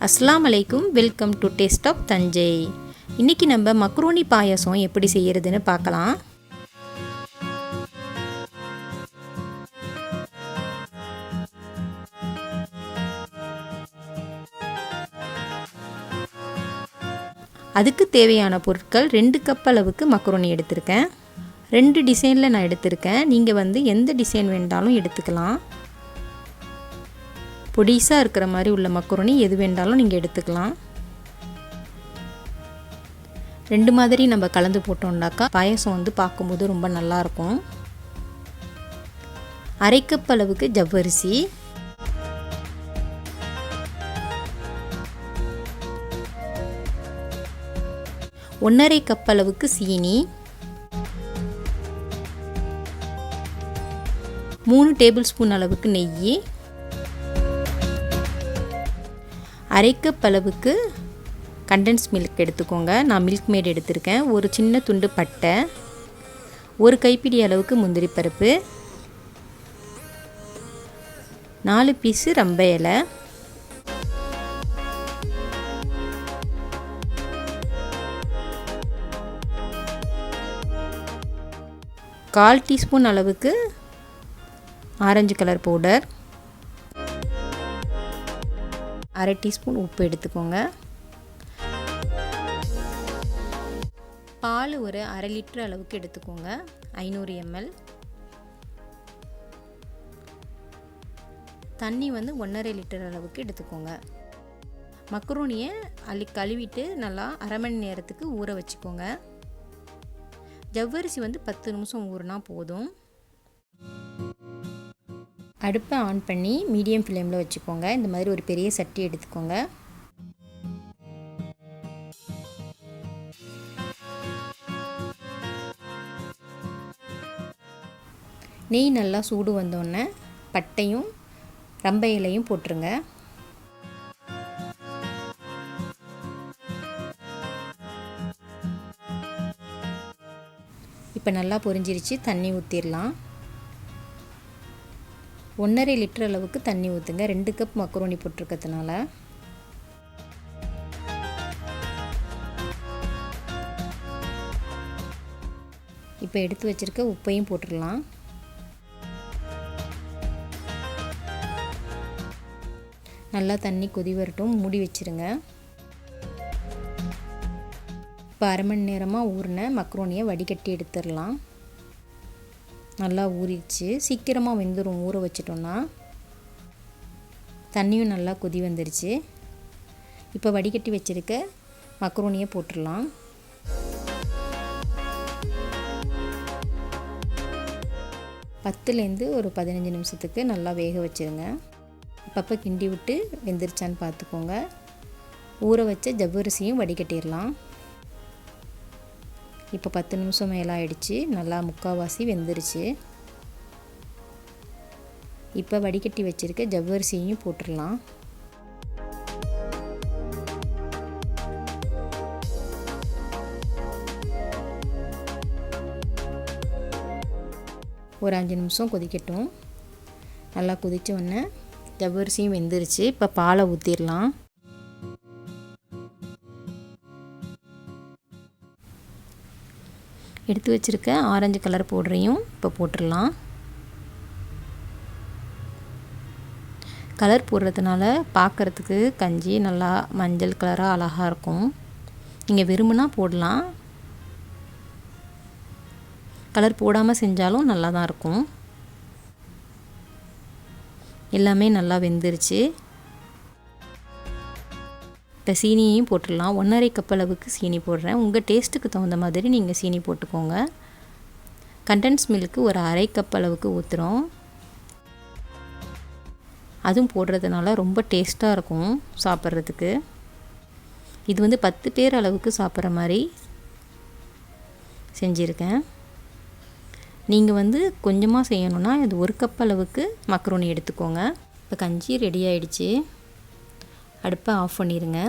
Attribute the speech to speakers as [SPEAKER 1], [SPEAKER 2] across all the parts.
[SPEAKER 1] அஸ்ஸலாமு அலைக்கும். Welcome to taste of Thanjai. இன்றைக்கி நம்ம மக்ரோனி பாயாசம் எப்படி செய்கிறதுன்னு பார்க்கலாம். அதுக்கு தேவையான பொருட்கள் 2 கப் அளவுக்கு மக்ரோனி எடுத்திருக்கேன். 2 டிசைனில் நான் எடுத்திருக்கேன். நீங்கள் எந்த டிசைன் வேண்டாலும் எடுத்துக்கலாம். பொடிசாக இருக்கிற மாதிரி உள்ள மக்ரோனி எது வேண்டாலும் நீங்கள் எடுத்துக்கலாம். 2 மாதிரி நம்ம கலந்து போட்டோம்னாக்கா பாயசம் பார்க்கும்போது ரொம்ப நல்லாயிருக்கும். 1/2 கப் அளவுக்கு ஜவ்வரிசி, 1/2 கப் அளவுக்கு சீனி, 3 டேபிள் ஸ்பூன் அளவுக்கு நெய், 1/2 கப் அளவுக்கு கண்டென்ஸ் மில்க் எடுத்துக்கோங்க. நான் மில்க் மேட் எடுத்திருக்கேன். ஒரு சின்ன துண்டு பட்டை, ஒரு கைப்பிடி அளவுக்கு முந்திரி பருப்பு, 4 பீஸு ரம்பை இலை, கால் டீஸ்பூன் அளவுக்கு ஆரஞ்சு கலர் பவுடர், 1/2 டீஸ்பூன் உப்பு எடுத்துக்கோங்க. பால் ஒரு 1/2 லிட்டர் அளவுக்கு எடுத்துக்கோங்க. 500 ml. தண்ணி 1/2 லிட்டர் அளவுக்கு எடுத்துக்கோங்க. மக்ரோனியை கழுவிட்டு நல்லா 1/2 மணி நேரத்துக்கு ஊற வச்சுக்கோங்க. ஜவ்வரிசி 10 நிமிஷம் ஊறினா போதும். அடுப்பை ஆன் பண்ணி மீடியம் ஃப்ளேமில் வச்சுக்கோங்க. இந்த மாதிரி ஒரு பெரிய சட்டி எடுத்துக்கோங்க. நெய் நல்லா சூடு வந்தோடனே பட்டையும் ரம்பை இலையும் போட்டுருங்க. இப்போ நல்லா பொரிஞ்சிருச்சு. தண்ணி ஊற்றிடலாம். 1/2 லிட்டர் அளவுக்கு தண்ணி ஊற்றுங்க. 2 கப் மக்ரோனி போட்டிருக்கிறதுனால. இப்போ எடுத்து வச்சுருக்க உப்பையும் போட்டுடலாம். நல்லா தண்ணி கொதி வரட்டும். மூடி வச்சுருங்க. இப்போ 1/2 மணி நேரமாக ஊறின மக்ரோனியை வடிகட்டி எடுத்துடலாம். நல்லா ஊறிடுச்சு. சீக்கிரமாக வெந்துடும் ஊற வச்சிட்டோன்னா. தண்ணியும் நல்லா கொதி வந்துருச்சு. இப்போ வடிகட்டி வச்சுருக்க மக்ரோனியை போட்டுடலாம். பத்துலேருந்து ஒரு 15 நிமிஷத்துக்கு நல்லா வேக வச்சுருங்க. அப்பப்போ கிண்டி விட்டு வெந்துருச்சான்னு பார்த்துக்கோங்க. ஊற வச்ச ஜவ்வரிசியும் வடிகட்டிடலாம். இப்போ 10 நிமிஷம் மேலே ஆயிடுச்சு. நல்லா முக்கால்வாசி வெந்துருச்சு. இப்போ வடிகட்டி வச்சுருக்க ஜவ்வரிசியையும் போட்டுடலாம். ஒரு 5 நிமிஷம் கொதிக்கட்டும். நல்லா கொதித்த உடனே ஜவ்வரிசியும் வெந்துருச்சு. இப்போ பாலை ஊற்றிடலாம். எடுத்து வச்சுருக்க ஆரஞ்சு கலர் பவுடரையும் இப்போ போட்டுடலாம். கலர் போடுறதுனால பார்க்குறதுக்கு கஞ்சி நல்லா மஞ்சள் கலராக அழகாக இருக்கும். நீங்கள் விரும்பினா போடலாம். கலர் போடாமல் செஞ்சாலும் நல்லா தான் இருக்கும். எல்லாமே நல்லா வெந்துருச்சு. இப்போ சீனியையும் போட்டுடலாம். 1/2 கப் அளவுக்கு சீனி போடுறேன். உங்கள் டேஸ்ட்டுக்கு தகுந்த மாதிரி நீங்கள் சீனி போட்டுக்கோங்க. கண்டென்ஸ் மில்க்கு ஒரு 1/2 கப் அளவுக்கு ஊற்றுறோம். அதுவும் போடுறதுனால ரொம்ப டேஸ்ட்டாக இருக்கும் சாப்பிட்றதுக்கு. இது 10 பேர் அளவுக்கு சாப்பிட்ற மாதிரி செஞ்சுருக்கேன். நீங்கள் கொஞ்சமாக செய்யணுன்னா இது 1 கப் அளவுக்கு மக்ரோனி எடுத்துக்கோங்க. இப்போ கஞ்சி ரெடி ஆகிடுச்சு. அடுப்பை ஆஃப் பண்ணிடுங்க.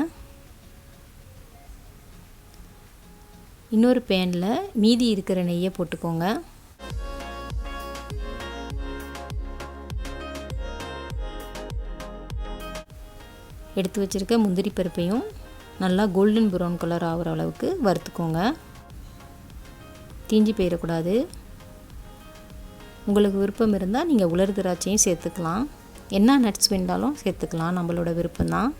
[SPEAKER 1] இன்னொரு பேனில் மீதி இருக்கிற நெய்யை போட்டுக்கோங்க. எடுத்து வச்சுருக்க முந்திரி பருப்பையும் நல்லா கோல்டன் ப்ரௌன் கலர் ஆகிற அளவுக்கு வறுத்துக்கோங்க. தீஞ்சி போயிடக்கூடாது. உங்களுக்கு விருப்பம் இருந்தால் நீங்கள் உலர் திராட்சையும் சேர்த்துக்கலாம். என்ன நட்ஸ் வேண்டாலும் சேர்த்துக்கலாம், நம்மளோட விருப்பம்தான்.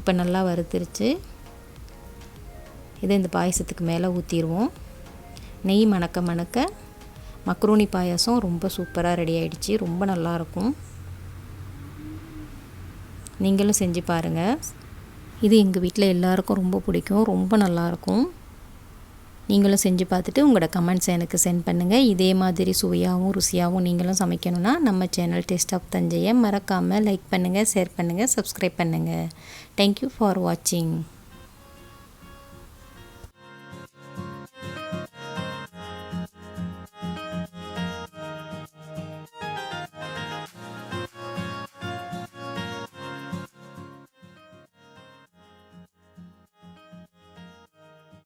[SPEAKER 1] இப்போ நல்லா வறுத்துருச்சு. இதை இந்த பாயசத்துக்கு மேலே ஊற்றிடுவோம். நெய் மணக்க மணக்க மக்ரோனி பாயாசம் ரொம்ப சூப்பராக ரெடி ஆகிடுச்சு. ரொம்ப நல்லாயிருக்கும். நீங்களும் செஞ்சு பாருங்கள். இது எங்கள் வீட்டில் எல்லாருக்கும் ரொம்ப பிடிக்கும். ரொம்ப நல்லாயிருக்கும். நீங்களும் செஞ்சு பார்த்துட்டு உங்களோட கமெண்ட்ஸை எனக்கு சென்ட் பண்ணுங்கள். இதே மாதிரி சுவையாகவும் ருசியாகவும் நீங்களும் சமைக்கணுன்னா நம்ம சேனல் டேஸ்ட் ஆஃப் தஞ்சையை மறக்காமல் லைக் பண்ணுங்கள், ஷேர் பண்ணுங்கள், சப்ஸ்கிரைப் பண்ணுங்கள். தேங்க்யூ ஃபார் வாட்சிங்.